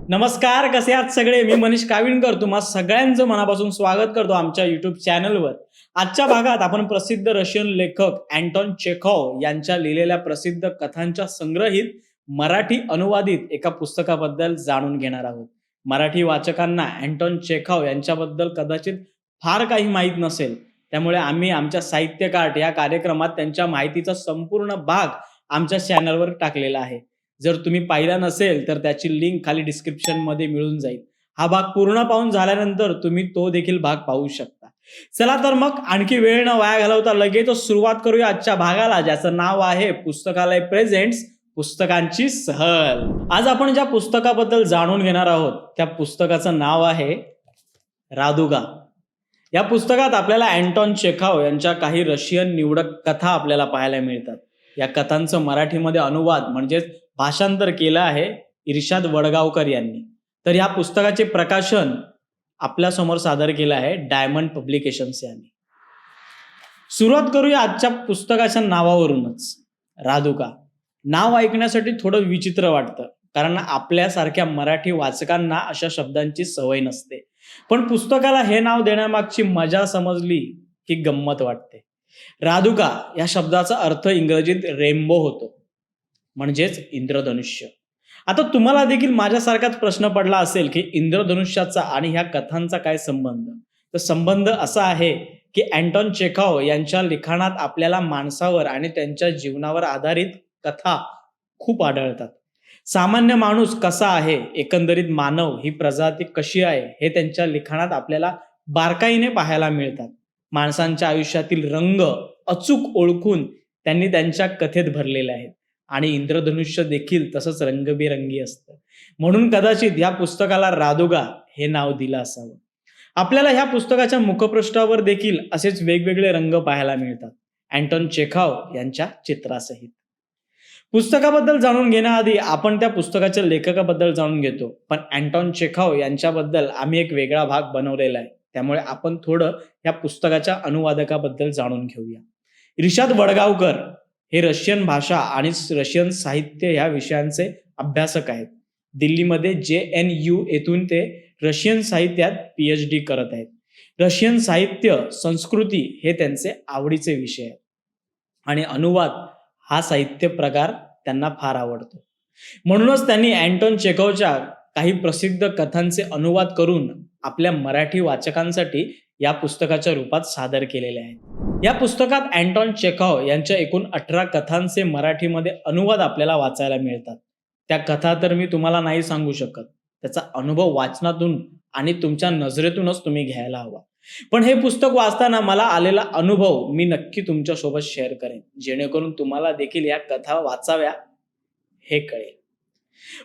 नमस्कार, कसे आहात सगळे? मी मनीष काविणकर तुम्हा सगळ्यांचं मनापासून स्वागत करतो आमच्या युट्यूब चॅनलवर. आजच्या भागात आपण प्रसिद्ध रशियन लेखक अँटॉन चेखॉव यांच्या लिहिलेल्या प्रसिद्ध कथांच्या संग्रहित मराठी अनुवादित एका पुस्तकाबद्दल जाणून घेणार आहोत. मराठी वाचकांना अँटॉन चेखॉव यांच्याबद्दल कदाचित फार काही माहीत नसेल, त्यामुळे आम्ही आमच्या साहित्य कार्ट या कार्यक्रमात त्यांच्या माहितीचा संपूर्ण भाग आमच्या चॅनलवर टाकलेला आहे. जर तुम्ही पाहिला नसेल तर त्याची लिंक खाली डिस्क्रिप्शन मध्ये मिळून जाईल. हा भाग पूर्ण पाहून झाल्यानंतर तुम्ही तो देखील भाग पाहू शकता. चला तर मग आणखी वेळ न वाया घालवता लगेच सुरुवात करूया आजच्या भागाला, ज्याचं नाव आहे पुस्तकालय प्रेझेंट्स पुस्तकांची सहल. आज आपण ज्या पुस्तकाबद्दल जाणून घेणार आहोत त्या पुस्तकाचं नाव आहे रादुगा. या पुस्तकात आपल्याला अँटॉन चेखॉव यांच्या काही रशियन निवडक कथा आपल्याला पाहायला मिळतात. या कथांचं मराठीमध्ये अनुवाद म्हणजेच भाषांतर केलं आहे इर्शाद वडगावकर यांनी. तर या पुस्तकाचे प्रकाशन आपल्या समोर सादर केलं आहे डायमंड पब्लिकेशन्स यांनी. सुरुवात करूया आजच्या पुस्तकाच्या नावावरूनच. रादुगा नाव ऐकण्यासाठी थोडं विचित्र वाटतं, कारण आपल्यासारख्या मराठी वाचकांना अशा शब्दांची सवय नसते. पण पुस्तकाला हे नाव देण्यामागची मजा समजली की गंमत वाटते. रादुगा या शब्दाचा अर्थ इंग्रजीत रेनबो होतो, म्हणजेच इंद्रधनुष्य. आता तुम्हाला देखील माझ्यासारखाच प्रश्न पडला असेल की इंद्रधनुष्याचा आणि ह्या कथांचा काय संबंध. तर संबंध असा आहे की अँटॉन चेखॉव यांच्या लिखाणात आपल्याला माणसावर आणि त्यांच्या जीवनावर आधारित कथा खूप आढळतात. सामान्य माणूस कसा आहे, एकंदरीत मानव ही प्रजाती कशी आहे, हे त्यांच्या लिखाणात आपल्याला बारकाईने पाहायला मिळतात. माणसांच्या आयुष्यातील रंग अचूक ओळखून त्यांनी त्यांच्या कथेत भरलेले आहेत. आणि इंद्रधनुष्य देखील तसंच रंगबिरंगी असतं. म्हणून कदाचित या पुस्तकाला रादुगा हे नाव दिलं असावं. आपल्याला ह्या पुस्तकाच्या मुखपृष्ठावर देखील असेच वेगवेगळे रंग पाहायला मिळतात, अँटॉन चेखॉव यांच्या चित्रासहित. पुस्तकाबद्दल जाणून घेण्याआधी आपण त्या पुस्तकाच्या लेखकाबद्दल जाणून घेतो. पण अँटॉन चेखॉव यांच्याबद्दल आम्ही एक वेगळा भाग बनवलेला आहे, त्यामुळे आपण थोडं या पुस्तकाच्या अनुवादकाबद्दल जाणून घेऊया. इर्शाद वडगावकर हे रशियन भाषा आणि रशियन साहित्य ह्या विषयांचे अभ्यासक आहेत. दिल्लीमध्ये JNU येथून ते रशियन साहित्यात PhD करत आहेत. रशियन साहित्य संस्कृती हे त्यांचे आवडीचे विषय आहेत आणि अनुवाद हा साहित्य प्रकार त्यांना फार आवडतो. म्हणूनच त्यांनी अँटॉन चेखॉवच्या काही प्रसिद्ध कथांचे अनुवाद करून आपल्या मराठी वाचकांसाठी या पुस्तकाच्या रूपात सादर केलेले आहेत. या पुस्तकात अँटॉन चेखॉव यांच्या एकूण 18 कथांचे मराठीमध्ये अनुवाद आपल्याला वाचायला मिळतात. त्या कथा तर मी तुम्हाला नाही सांगू शकत, त्याचा अनुभव वाचनातून आणि तुमच्या नजरेतूनच तुम्ही घ्यायला हवा. पण हे पुस्तक वाचताना मला आलेला अनुभव मी नक्की तुमच्यासोबत शेअर करेन, जेणेकरून तुम्हाला देखील या कथा वाचाव्या हे कळेल.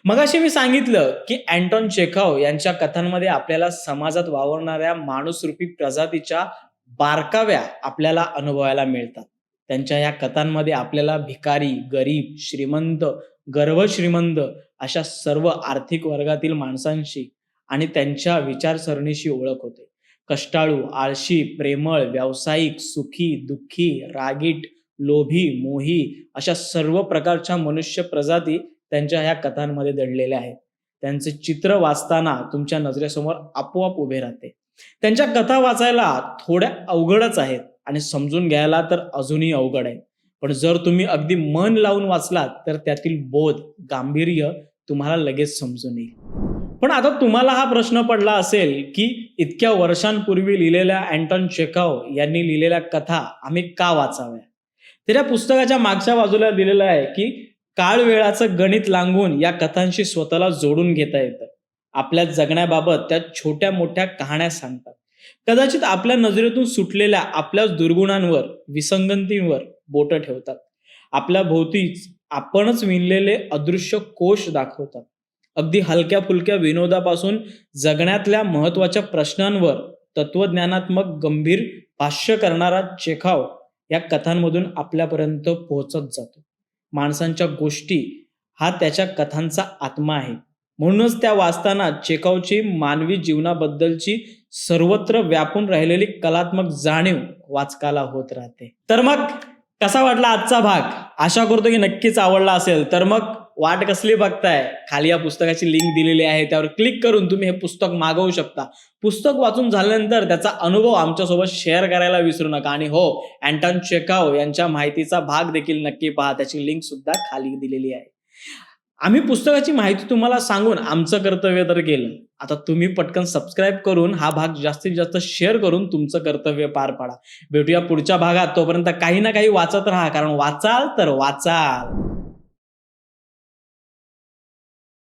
मगाशी मी सांगितलं की अँटॉन चेखॉव यांच्या कथांमध्ये आपल्याला समाजात वावरणाऱ्या माणूसरूपी प्रजातीच्या बारकाव्या आपल्याला अनुभवायला मिळतात. त्यांच्या या कथांमध्ये आपल्याला भिकारी, गरीब, श्रीमंत, गर्भश्रीमंत अशा सर्व आर्थिक वर्गातील माणसांशी आणि त्यांच्या विचारसरणीशी ओळख होते. कष्टाळू, आळशी, प्रेमळ, व्यावसायिक, सुखी, दुःखी, रागीट, लोभी, मोही अशा सर्व प्रकारच्या मनुष्य प्रजाती त्यांच्या ह्या कथांमध्ये दडलेल्या आहेत. त्यांचे चित्र वाचताना तुमच्या नजरेसमोर आपोआप उभे राहते. त्यांच्या कथा वाचायला थोड्या अवघडच आहेत आणि समजून घ्यायला तर अजूनही अवघड आहे. पण जर तुम्ही अगदी मन लावून वाचलात तर त्यातील बोध, गांभीर्य तुम्हाला लगेच समजून येईल. पण आता तुम्हाला हा प्रश्न पडला असेल की इतक्या वर्षांपूर्वी लिहिलेल्या अँटॉन चेखॉव यांनी लिहिलेल्या कथा आम्ही का वाचाव्या. तर या पुस्तकाच्या मागच्या बाजूला लिहिलेलं आहे की काळ वेळाचं गणित लांघून या कथांशी स्वतःला जोडून घेता येतं. आपल्या जगण्याबाबत त्या छोट्या मोठ्या कहाण्या सांगतात. कदाचित आपल्या नजरेतून सुटलेल्या आपल्याच दुर्गुणांवर, विसंगतींवर बोट ठेवतात. आपल्या भोवतीच आपणच विणलेले अदृश्य कोश दाखवतात. अगदी हलक्या फुलक्या विनोदापासून जगण्यातल्या महत्वाच्या प्रश्नांवर तत्वज्ञानात्मक गंभीर भाष्य करणारा चेखॉव या कथांमधून आपल्यापर्यंत पोहोचत जातो. माणसांच्या गोष्टी हा त्याच्या कथांचा आत्मा आहे. म्हणूनच त्या वाचताना चेखॉवची मानवी जीवनाबद्दलची सर्वत्र व्यापून राहिलेली कलात्मक जाणीव वाचकाला होत राहते. तर मग कसा वाटला आजचा भाग? आशा करतो की नक्कीच आवडला असेल. तर मग वाट कसली बघताय? खाली या पुस्तकाची लिंक दिलेली आहे, त्यावर क्लिक करून तुम्ही हे पुस्तक मागवू शकता. पुस्तक वाचून झाल्यानंतर त्याचा अनुभव आमच्यासोबत शेअर करायला विसरू नका. आणि हो, अँटॉन चेखव यांच्या माहितीचा भाग देखील नक्की पहा, त्याची लिंक सुद्धा खाली दिलेली आहे. आम्ही पुस्तकाची माहिती तुम्हाला सांगून आमचं कर्तव्य तर केलं. आता तुम्ही पटकन सबस्क्राईब करून हा भाग जास्तीत जास्त शेअर करून तुमचं कर्तव्य पार पाडा. भेटूया पुढच्या भागात. तोपर्यंत काही ना काही वाचत राहा, कारण वाचाल तर वाचाल.